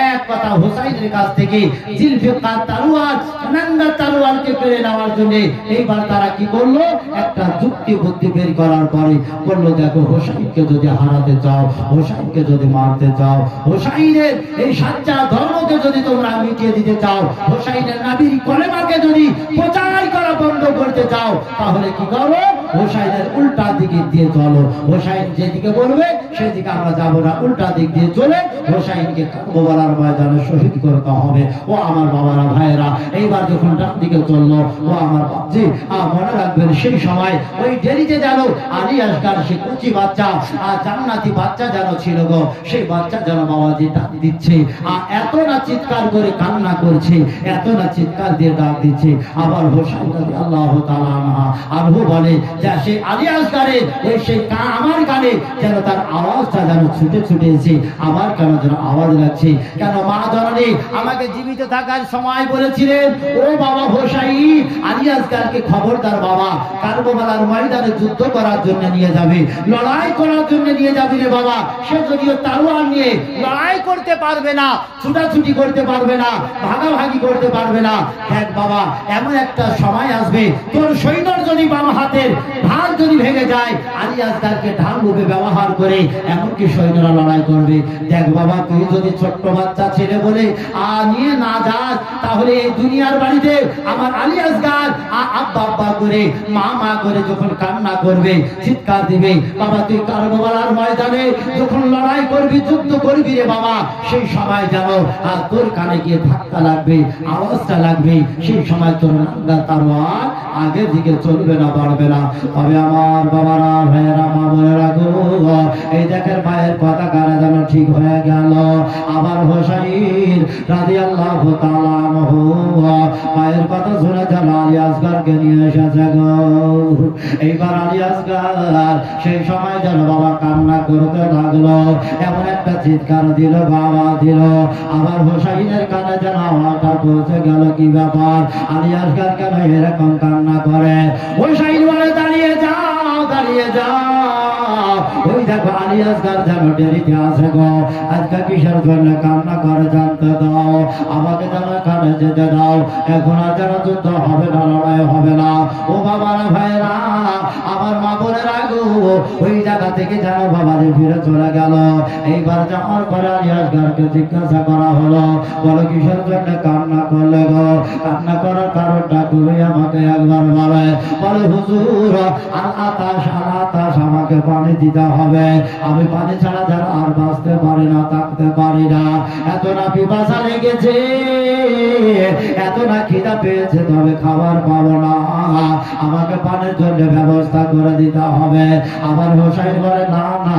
এক কথা হুসাইনের কাছ থেকে জিলফিকার তারওয়াল, নাঙ্গা তারওয়ালকে কেড়ে নেওয়ার জন্য এইবার তারা কি করলো, একটা যুক্তি বুদ্ধি বের করার পরে বললো দেখো হুসাইনকে যদি হারাতে চাও, হুসাইনকে যদি মারতে চাও, হুসাইনের এই সাচ্চা ধর্মকে যদি তোমরা মিটিয়ে দিতে চাও, হুসাইনের নবীর কলেমাকে যদি প্রচার করা বন্ধ করতে চাও, তাহলে কি করো, হুসাইনের উল্টা দিকে দিয়ে চলো। হুসাইন যেদিকে বলবে সেদিকে আমরা যাব না, উল্টা দিক দিয়ে চলে হুসাইনকে কারবালার ময়দানে শহীদ করতে হবে। ও আমার বাবারা ভাইয়েরা, এইবার যখন ডান দিকে চললো, ও আমার বাপজি মনে রাখবেন সেই সময় ওই দেরিতে যেন আলী আসগার সে কুচি বাচ্চা আর জান্নাতি বাচ্চা যেন ছিল গো, সেই বাচ্চা যেন বাবাজি ডাক দিচ্ছে, এত না চিৎকার করে কান্না করছে, এত না চিৎকার দিয়ে ডাক দিচ্ছে। আবার হুসাইন রাদিয়াল্লাহু তাআলা আনহু বলে যে সেই আলী আসগারের ওই সেই আমার কানে যেন তার আওয়াজটা যেন ছুটে ছুটে এসে আমার কানে যেন আওয়াজ লাগছে। কেন মা জননী আমাকে জীবিত থাকার সময় বলেছিলেন, ও বাবা হুসাইন, আলী আসগারকে খবরদার বাবা কারবালার ময়দানে যুদ্ধ করার জন্য নিয়ে যাবে, লড়াই করার জন্য নিয়ে যাবে রে বাবা। সে যদিও তারওয়াল নিয়ে লড়াই করতে পারবে না, ছুটাছুটি করতে পারবে না, ভাগাভাগি করতে পারবে না, দেখ বাবা এমন একটা সময় আসবে তোর সৈন্যর যদি বাম হাতের ঢাল যদি ভেঙে যায়, আলী আসগারকে ঢাল রূপে ব্যবহার করে এমনকি সৈন্যরা লড়াই করবে। দেখ বাবা তুই যদি ছোট্ট বাচ্চা ছেলে বলে নিয়ে না যাস, তাহলে এই দুনিয়ার বাড়িতে আমার আলী আসগার আব্বা আব্বা করে মা মা করে যখন কান্না করবে, চিৎকার দিবে, বাবা তুই কারবালার ময়দানে যখন লড়াই করবি, যুদ্ধ করবি রে বাবা, সেই সময় যেন তোর কানে গিয়ে ধাক্কা লাগবে, আওয়াজটা লাগবে, সেই সময় তোর নাঙ্গা তারওয়াল আগের দিকে চলবে না, বাড়বে না। তবে আমার বাবারা ভাইয়েরা মা বোনেরা গো, এই দেখেন ভাইয়ের পতাকা যেন ঠিক হয়ে গেল। আবার হুসাইন রাদিয়াল্লাহু তাআলা আনহু ভাইয়ের কথা শুনে যেন আলী আসগারকে নিয়ে এসেছে গো। এইবার আলী আসগার সেই সময় যেন বাবা কান্না করতে লাগলো, এমন একটা চিৎকার দিল, বাবা দিল। আবার হুসাইনের কানে যেন আওয়াজটা পৌঁছে গেল, কি ব্যাপার আলী আসগার কেন এরকম কান্না করে? হুসাইন বলে দাঁড়িয়ে যাও, দাঁড়িয়ে যাও, ওই দেখো আলী আসগার যেন দেরিতে আসে গো, আজকে কিসের জন্য কান্না করে জানতে দাও, আমাকে যেন এখানে যেতে দাও, এখন আর যেন যুদ্ধ হবে না, লড়াই হবে না। ও বাবারা ভাইরা, আমার মা বোনেরা গো, ওই জায়গা থেকে যেন বাবারে ফিরে চলে গেল। এইবার যাওয়ার পরে আলী আসগরকে জিজ্ঞাসা করা হলো, বলো কিসের জন্য কান্না করলে গো? কান্না করার কারণটা তুমি আমাকে একবার বলে। বলে হুজুর আতাশ আমাকে পানি দিতে হবে, আমি পানি ছাড়া যেন আর বাঁচতে পারি না, থাকতে পারি না। এত না পিপাসা লেগেছে, এত না খিদা পেয়েছে, তবে খাবার পাবো না, আমাকে পানির জন্য ব্যবস্থা করে দিতে হবে। আবার হোসাইন বলে না না,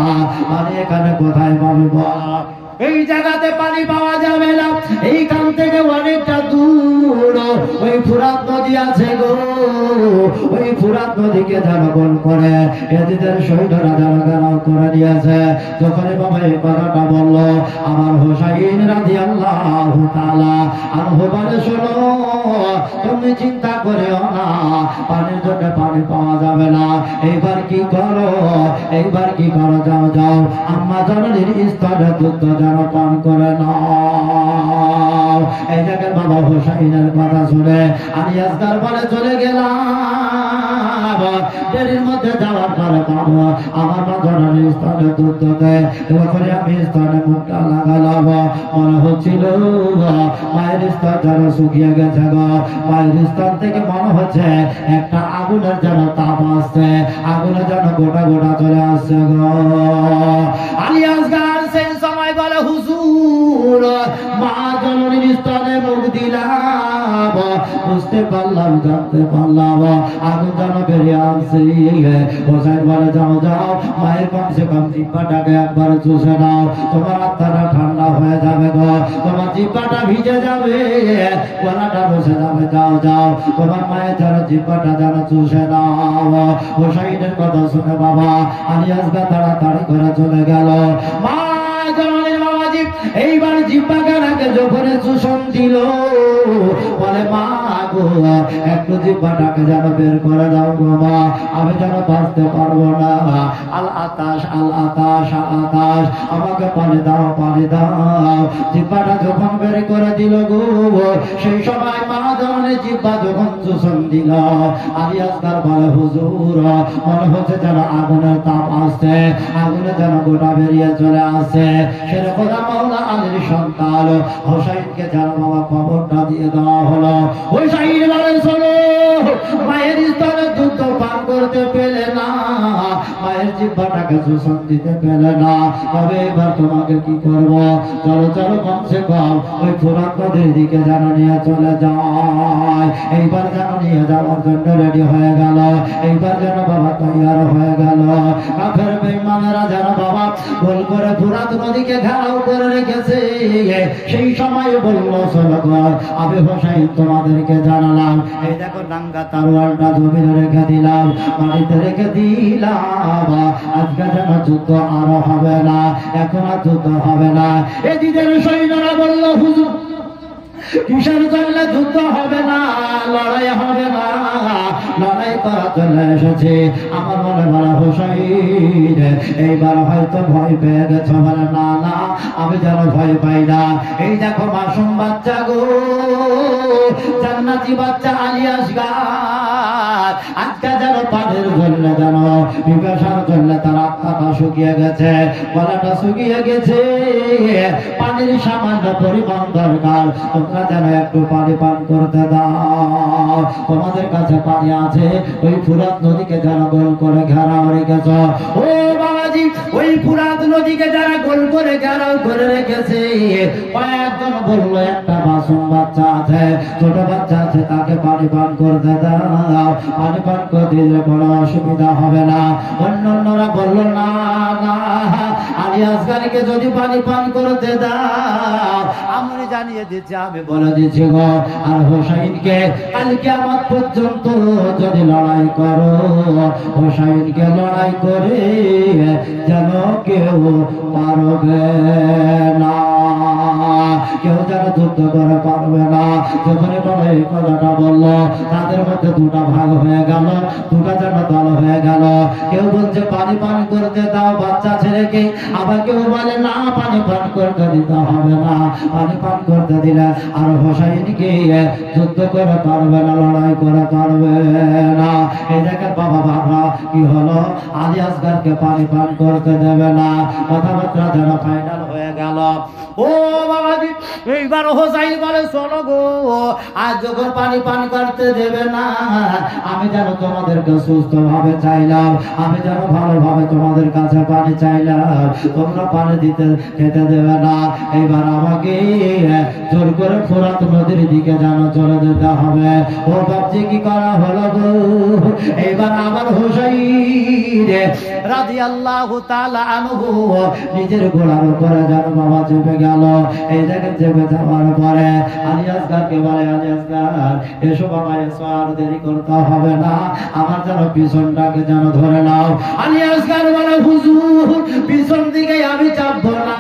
পানি এখানে কোথায় পাবো? এই জায়গাতে পানি পাওয়া যাবে না, এইখান থেকে অনেকটা দূর ওই ফুরাত নদী আছে গো, ওই ফুরাত নদীকে যেন গোল করে এদের সৈন্যরা যেন ঘেরাও করে দিয়েছে। যখন বাবা এই কথাটা বলল, আমার হোসাইন রাদিয়াল্লাহু তাআলা আনহু বলে, শোনো তুমি চিন্তা করেও না, পানির জন্য পানি পাওয়া যাবে না। এইবার কি করো, এইবার কি করো, যাও যাও আম্মা জননীর স্তনে দুধ যেন পান করে নাও। এই জায়গায় বাবা হোসাইনের কথা শুনে আলী আসগর বলে চলে গেলাম, দেরির মধ্যে যাওয়ার পরে পাবো আমার মা জননীর স্তনে দুধ দেয়। যখন আমি স্তনে মুখটা লাগালাম, মনে হচ্ছিল মায়ের স্তন যেন শুকিয়ে গেছে গো, মায়ের স্তন থেকে মনে হচ্ছে একটা আগুনের যেন তাপ আসছে, আগুনে যেন গোটা গোটা চলে আসছে গো। আলী আসগর সেই সময় বলে, হুজুর মা জননীর স্তনে মুখ দিলাম, বুঝতে পারলাম, জানতে পারলাম আগুন যেন বেরিয়ে আসছে। হোসাইন বলে, যাও যাও মায়ের কমসে কম জিহ্বাটাকে একবার চুষে নাও, তোমার আত্মাটা ঠান্ডা হয়ে যাবে গো, তোমার জিহ্বাটা ভিজে যাবে, গলাটা বসে যাবে, যাও যাও তোমার মায়ের যেন জিহ্বাটা যেন চুষে নাও। হোসাইনের কথা শুনে বাবা আলী আসগর তাড়াতাড়ি করে চলে গেল। মা জননীর বাবাজি এইবার জিহ্বাকে নাকে যখন চুষণ দিল, বলে মা গো একটু জিহ্বাটাকে যেন বের করে দাও গো মা, আমি যেন বাঁচতে পারবো না। আল আতাশ আল আতাশ আল আতাশ, আমাকে পানি দাও পানি দাও। জিহ্বাটা যখন বের করে দিল গো, সেই সময় মা জননীর জিহ্বা যখন চুষণ দিল, আলী আসগর বলে, হুজুর মনে হচ্ছে যেন আগুনের তাপ আসছে, আগুনে যেন গোটা বেরিয়ে চলে আসছে। সেরকম মাওলা আলীর সন্তান হোসাইনকে যেন বাবা খবরটা দিয়ে দেওয়া হলো। হোসাইন বলে, শোনো মায়ের স্তনে দুধ পান করতে পেলে না, মায়ের জিহ্বাটাকে চুষণ দিতে পেলে না, তবে এবার তোমাকে কি করবো? চলো চলো কমসে কম ওই ফুরাত নদীর দিকে যেন নিয়ে চলে যায়। এইবার যেন নিয়ে যাওয়ার জন্য রেডি হয়ে গেল, এইবার যেন বাবা তৈয়ার হয়ে গেল। কাফের বেঈমানেরা যেন বাবা গোল করে ফুরাত নদীকে ঘেরাও করে রেখেছে। সেই সময় বললো, চলো গো আমি হোসাইন তোমাদেরকে জানালাম, এই দেখো নাঙ্গা তারওয়ালটা জমিনে রেখে দিলাম, মাটিতে রেখে দিলাম, আজকে যেন যুদ্ধ আরো হবে না, এখন আর যুদ্ধ হবে না। এদিদের সৈন্যরা বলল, হুজুর কিসের জন্য যুদ্ধ হবে না, লড়াই হবে না, লড়াই করার জন্য এসেছে। আমার মনে বলা হোসাইন এইবার হয়তো ভয় পেয়ে গেছে। বলে না না, আমি যেন ভয় পাই না। এই দেখো মাসুম বাচ্চা গো, জান্নাতি বাচ্চা আলী আসগর, আজকে যেন পানির জন্য যেন পিপাসার জন্য তার আত্মাটা শুকিয়ে গেছে, গলাটা শুকিয়ে গেছে, পানির সামান্য পরিমাণ দরকার, তোমরা যেন একটু পানি পান করতে দাও। তোমাদের কাছে পানি আছে, ওই ফুরাত নদীকে যেন গোল করে ঘেরাও রেখেছ। ও বাবাজি, ওই ফুরাত নদীকে যারা গোল করে ঘেরাও করে রেখেছে, কয়েকজন বললো একটা মাসুম বাচ্চা আছে, ছোট বাচ্চা আছে, তাকে পানি পান করতে দাও, পানি পান করতে দিলে কোনো অসুবিধা হবে না। অন্যরা বললো না না, আলী আসগরকে যদি পানি পান করতে দাও, আমি জানিয়ে দিচ্ছি, আমি বলে দিচ্ছি গো, আর হোসাইনকে কাল কিয়ামত পর্যন্ত যদি লড়াই করো, হোসাইনকে লড়াই করে যেন কেউ পারবে না। কেউ যেন যুদ্ধ করে পারবে না। যখনই বাবা এই কথাটা বললো তাদের মধ্যে দুটা ভাগ হয়ে গেল, দুটা যেন দল হয়ে গেল। কেউ বলছে পানি পান করতে দাও বাচ্চা ছেলেকে, আবার কেউ বলে না পানি পান করতে দিতে হবে না, পানি পান করতে দিলে আর হোসাইনকে যুদ্ধ করে পারবে না, লড়াই করে পারবে না। এই দেখেন বাবা বাবা কি হলো, আলী আসগরকে পানি পান করতে দেবে না, কথাবার্তা যেন ফাইনাল হয়ে গেল। ও বাবাজি এইবার হোসাইন বলে শোনো গো, আজ যখন পানি পান করতে দেবে না, আমি যেন তোমাদেরকে সুস্থ ভাবে চাইলাম, আমি যেন ভালোভাবে তোমাদের কাছে পানি চাইলাম, তোমরা পানি দিতে খেতে দেবে না। এইবার আমাকে জোর করে ফোরাত নদীর দিকে যেন চলে যেতে হবে। ও বাপজি কি করা হলো গো, এইবার আমার হোসাইন রাদিয়াল্লাহু তাআলা আনহু নিজের ঘোড়ার উপরে যেন বাবা চেপে গেল। এই জায়গায় চেপে যাওয়ার পরে আলী আসগরকে বলে, আলী আসগর এসো বাবা এসো, আর দেরি করতে হবে না, আমার যেন পিছনটাকে যেন ধরে নাও। আলী আসগর বলে হুজুর পিছন দিকে আমি চাপবো না।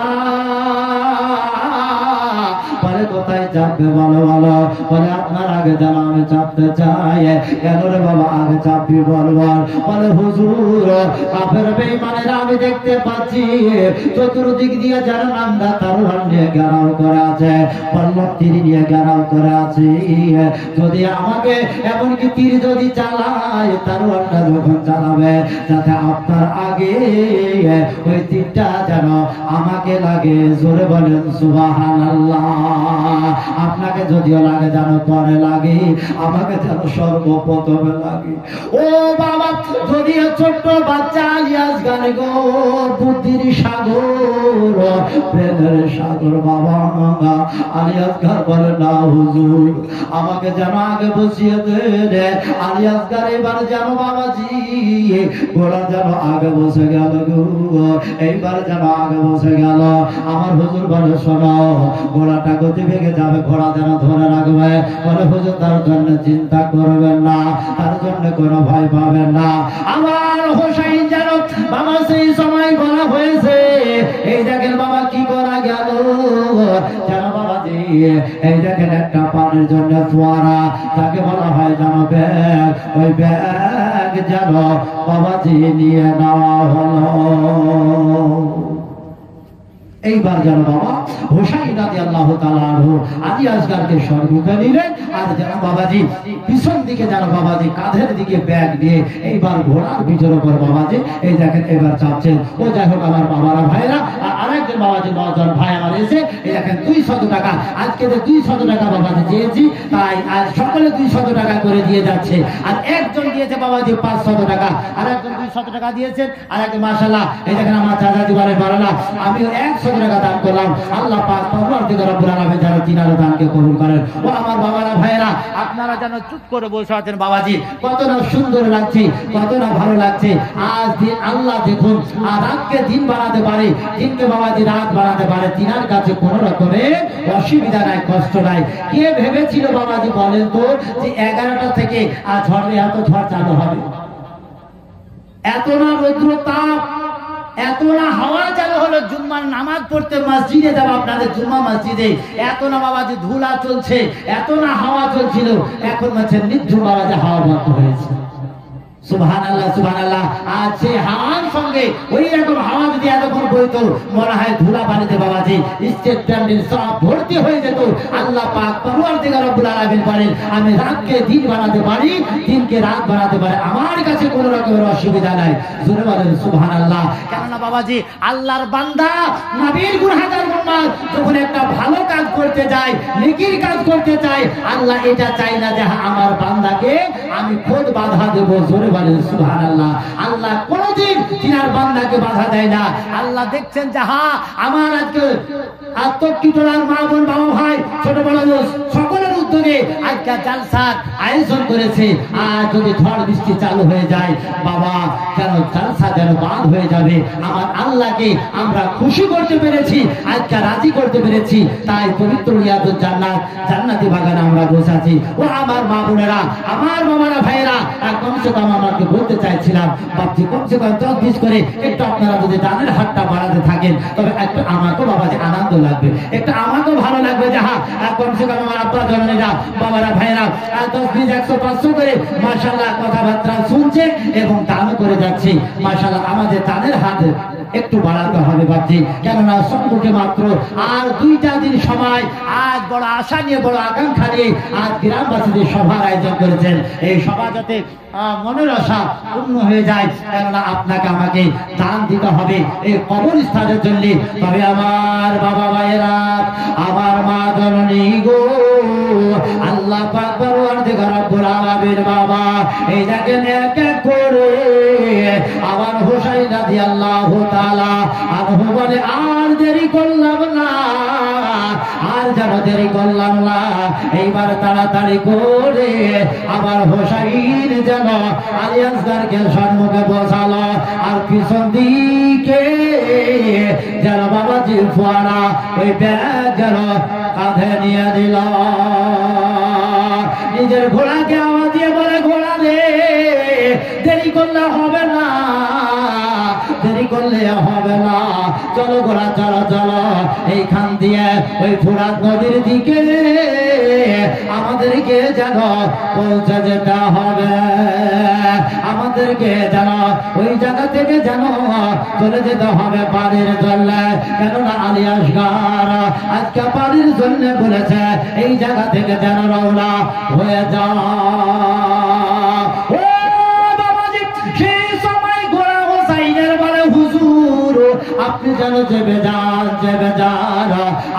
বলে কোথায় চাপবে বলো বলো। বলে আপনার আগে যেন আমি চাপতে চাই। কেন রে বাবা আগে চাপবি বল বল। বলে হুজুর কাফের বেঈমানেরা আমি দেখতে পাচ্ছি চতুর্দিক দিয়ে যারা নামদা তরোয়ার নিয়ে ঘেরাও করে আছে, পল্লব তীর নিয়ে ঘেরাও করে আছে। যদি আমাকে এমনকি তীর যদি চালায়, তরোয়ারটা যখন চালাবে যাতে আপনার আগে ওই তীরটা যেন আমাকে লাগে। জোরে বলেন সুবহানাল্লাহ। আপনাকে যদিও লাগে যেন পরে লাগে, আমাকে যেন সর্বপ্রথমে লাগে। ও বাবা যদি ছোট্ট বাচ্চা আলী আসগর গো, বুদ্ধির সাগর প্রেমের সাগর বাবা। আলী আসগর বলে না হুজুর আমাকে যেন আগে বসিয়ে দে। আলী আসগর এবার যেন বাবাজি ঘোড়া যেন আগে বসে গেল গো, এইবার যেন আগে বসে গেল। আমার হুজুর বলে শোনো ঘোড়াটা গতি ভেঙে যাবে, ঘোড়া যেন ধরে রাখবে। বলে হুজুর তার জন্য চিন্তা করবেন না, তার জন্য কোনো ভয় পাবেন না। আমার হোসাইন যেন বাবা সেই সময় বলা হয়েছে। এই দেখেন বাবা কি করা গেল, যেন বাবাজি এই দেখেন একটা পানির জন্য ফোয়ারা, তাকে বলা হয় যেন ব্যাগ, ওই ব্যাগ যেন বাবাজি নিয়ে নেওয়া হলো। এইবার যেন বাবা হোসাইন রাদিয়াল্লাহু তাআলা আনহু আলী আসগরকে সম্মুখে নিলেন, আর যেন বাবাজি পিছন দিকে যেন বাবাজি কাঁধের দিকে ব্যাগ দিয়ে এইবার ঘোড়ার পিঠের উপর বাবাজি এই দেখেন এবার চাপছেন। ও যাই হোক আমার বাবারা ভাইরা, আর আরেকজন বাবাজি 9 জন ভাই আমার এসে এই দেখেন 200 টাকা, আজকে যে 200 টাকা বাবাজি দিয়েছি তাই আজ সকলে 200 টাকা করে দিয়ে যাচ্ছে। আর একজন দিয়েছে বাবাজি 500 টাকা, আর একজন 200 টাকা দিয়েছেন, আর একজন মাশাআল্লাহ এই দেখেন আমার চাচাজি বলে বলেন আমিও 100 টাকা দান করলাম। আল্লাহ পাক পরবর্তীকালে রব্বুল আলামিন যেন তিনার দানকে কবুল করেন। ও আমার বাবারা ভাইরা আপনারা যেন চুপ করে বসে আছেন। বাবাজি কত না সুন্দর লাগছে, কত না ভালো লাগছে। আজ দিন আল্লাহ দেখুন আর রাতকে দিন বানাতে পারে, দিনকে বাবাজি রাত বানাতে পারে, তিনার কাছে কোনো রকমের অসুবিধা নাই, কষ্ট নাই। কে ভেবেছিল বাবাজি বলেন তো যে 11টা থেকে আজ ঝড়ে এত ঝড় চালু হবে, এত না রৌদ্র তাপ, এত না হাওয়া চালু হলো, জুম্মার নামাজ পড়তে মসজিদে যাব আপনাদের জুম্মা মসজিদে, এত না বাবাজি ধুলা চলছে, এত না হাওয়া চলছিল, এখন হচ্ছে নির্ঝুম বাবাজি হাওয়া বন্ধ হয়েছে। সুবহানাল্লাহ সুবহানাল্লাহ। আজ সেই হাওয়ার সঙ্গে ওই রকম হাওয়া যদি এতক্ষণ বইতো মনে হয় ধুলা বাড়িতে বাবাজি স্টেট প্যান্ডেল সব ভর্তি হয়ে যেত। আল্লাহ পাক পরবর্তীকালে রব্বুল আলামিন বলেন আমি রাতকে দিন বানাতে পারি, দিনকে রাত বানাতে পারি, আমার কাছে কোনো রকমের অসুবিধা নাই। জোরে বলেন সুবহানাল্লাহ। কেননা বাবাজি আল্লাহর বান্দা নবীর গুনাহগার উম্মত যখন একটা ভালো কাজ করতে যায়, নেকির কাজ করতে চায়, আল্লাহ এটা চায় না যে আমার বান্দাকে আমি খোদ বাধা দেব। জোরে বলেন সুবহানাল্লাহ। আল্লাহ কোনদিন তিনার বান্দাকে বাধা দেয় না। আল্লাহ দেখছেন যে আমার আজকে আত্মকীর্তনার মা বোন বাবা ভাই ছোট বড় সকলের উদ্যোগে আজকে জালসার আয়োজন করেছে। আর যদি ঝড় বৃষ্টি চালু হয়ে যায় বাবা, যেন জালসা যেন বাদ হয়ে যাবে। আমার আল্লাহকে আমরা খুশি করতে পেরেছি, আজকে রাজি করতে পেরেছি, তাই পবিত্র রিয়াদুল জান্নাত জান্নাতি বাগানে আমরা বসে আছি। ও আমার মা বোনেরা, আমার মামারা ভাইয়েরা, কমসে কম আমাকে বলতে চাইছিলাম বাপজি, কমসে কম 10-20 করে একটু আপনারা যদি দানের হাতটা বাড়াতে থাকেন, তবে একটু আমাকেও বাবা যে আনন্দ লাগবে, একটু আমাকেও ভালো লাগবে যে হ্যাঁ কমসে কম আমার আব্বা জননীরা, বাবারা ভাইয়েরা 10, 20, 100, 500 করে মাশাআল্লাহ কথাবার্তা শুনছে এবং দানও করে যাচ্ছে। মাশাআল্লাহ আমাদের দানের হাত একটু বাড়াতে হবে বাপজি, কেননা সম্পর্কে মাত্র আর 2টা দিন সময়। আজ বড় আশা নিয়ে, বড় আকাঙ্ক্ষা নিয়ে আজ গ্রামবাসীদের সভার আয়োজন করেছেন। এই সভা যাতে মনের আশা পূর্ণ হয়ে যায়, কেননা আপনাকে আমাকে দান দিতে হবে এই কবরস্থানের জন্য। তবে আমার বাবা ভাইয়েরা, আমার মা জননী গো, আল্লাহ পাক পরওয়ারদিগার রব্বুল আলামিন বাবা, এই দেখেন এক এক করে আমার হুসাইন রাদিয়াল্লাহু তাআলা আনহু বলে, আর দেরি করলাম না, আর যেন দেরি করলাম না, এইবার তাড়াতাড়ি করে আমার হুসাইন যেন আলী আসগরকে সম্মুখে বসালো, আর পিছন দিকে যেন বাবাজি ফোয়ারা ওই ব্যাগ যেন কাঁধে নিয়ে দিল। নিজের ঘোড়াকে আওয়াজ দিয়ে বলে, ঘোড়া রে দেরি করলে হবে না, দেরি করলে হবে না, চলো ঘোড়া চলো চলো, এইখান দিয়ে ওই ফুরাত নদীর দিকে আমাদেরকে যেন পৌঁছে যেতে হবে, আমাদেরকে যেন ওই জায়গা থেকে যেন চলে যেতে হবে পানির জন্য। কেননা আলী আসগর আজকে পানির জন্য বলেছে এই জায়গা থেকে যেন রওনা হয়ে যাও। আপনি যেন চেপে যান, চেপে যান,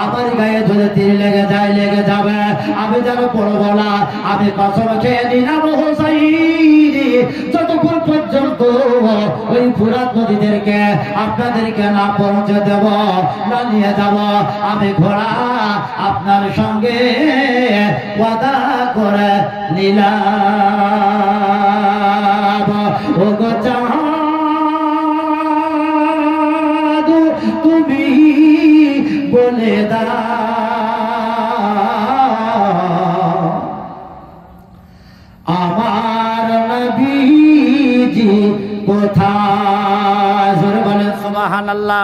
আমার গায়ে ধরে তীর লেগে যায়, লেগে যাবে, আমি যেন পড়বো না, আমি কসম খেয়ে নিলাম হোসাইন, যতক্ষণ পর্যন্ত ওই ফুরাত নদীদেরকে আপনাদেরকে না পৌঁছে দেব, না নিয়ে যাব, আমি ঘোড়া আপনার সঙ্গে ওয়াদা করে নিলাম। ও গো তুমি বলে দাও আমার নবীজি কোথায়? জোরে বলেন সুবহানাল্লাহ।